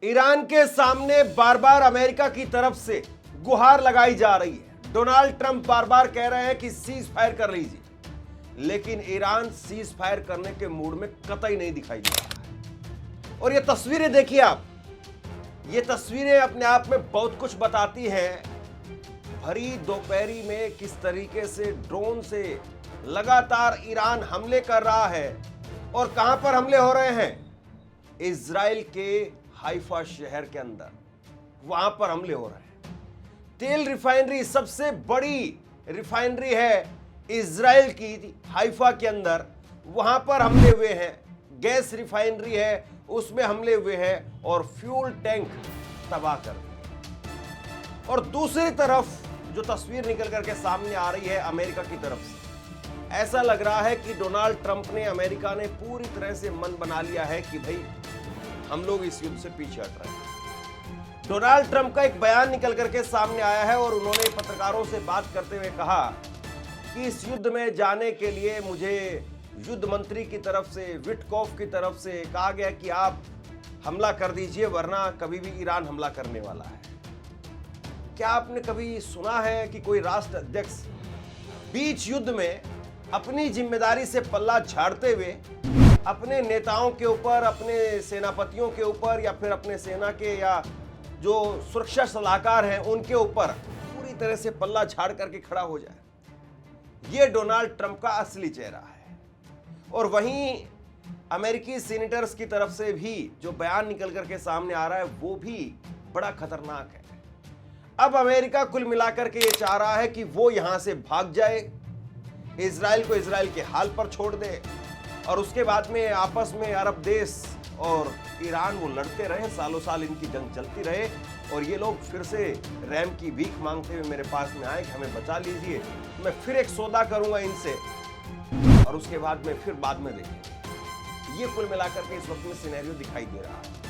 Iran के सामने बार बार America की तरफ से गुहार लगाई जा रही है। डोनाल्ड ट्रंप बार बार कह रहे हैं कि सीज फायर कर लीजिए, लेकिन ईरान सीज फायर करने के मूड में कतई नहीं दिखाई दे रहा है। और ये तस्वीरें देखिए आप, ये तस्वीरें अपने आप में बहुत कुछ बताती हैं। भरी दोपहरी में किस तरीके से ड्रोन से लगातार ईरान हमले कर रहा है और कहां पर हमले हो रहे हैं? इजराइल के हाइफा शहर के अंदर, वहां पर हमले हो रहे हैं। तेल रिफाइनरी, सबसे बड़ी रिफाइनरी है इजराइल की हाइफा के अंदर, वहां पर हमले हुए हैं। गैस रिफाइनरी है, उसमें हमले हुए हैं और फ्यूल टैंक तबाह कर दिए। और दूसरी तरफ जो तस्वीर निकल करके सामने आ रही है अमेरिका की तरफ से, ऐसा लग रहा है कि डोनाल्ड ट्रंप ने, अमेरिका ने पूरी तरह से मन बना लिया है कि भाई हम लोग इस युद्ध से पीछे हट रहे हैं। डोनाल्ड ट्रंप का एक बयान निकल करके सामने आया है और उन्होंने पत्रकारों से बात करते हुए कहा कि इस युद्ध में जाने के लिए मुझे युद्ध मंत्री की तरफ से, विटकॉफ की तरफ से कहा गया कि आप हमला कर दीजिए, वरना कभी भी ईरान हमला करने वाला है। क्या आपने कभी सुना है कि कोई राष्ट्र अध्यक्ष बीच युद्ध में अपनी जिम्मेदारी से पल्ला झाड़ते हुए अपने नेताओं के ऊपर, अपने सेनापतियों के ऊपर, या फिर अपने सेना के या जो सुरक्षा सलाहकार हैं उनके ऊपर पूरी तरह से पल्ला झाड़ करके खड़ा हो जाए? यह डोनाल्ड ट्रंप का असली चेहरा है। और वहीं अमेरिकी सीनेटर्स की तरफ से भी जो बयान निकल करके सामने आ रहा है वो भी बड़ा खतरनाक है। अब अमेरिका कुल मिलाकर के ये चाह रहा है कि वो यहां से भाग जाए, इजराइल को इजराइल के हाल पर छोड़ दे, और उसके बाद में आपस में अरब देश और ईरान वो लड़ते रहे, सालों साल इनकी जंग चलती रहे, और ये लोग फिर से रैम की भीख मांगते हुए मेरे पास में आए कि हमें बचा लीजिए, मैं फिर एक सौदा करूंगा इनसे, और उसके बाद में फिर बाद में देखेंगे। ये कुल मिलाकर के इस वक्त में सिनेरियो दिखाई दे रहा है।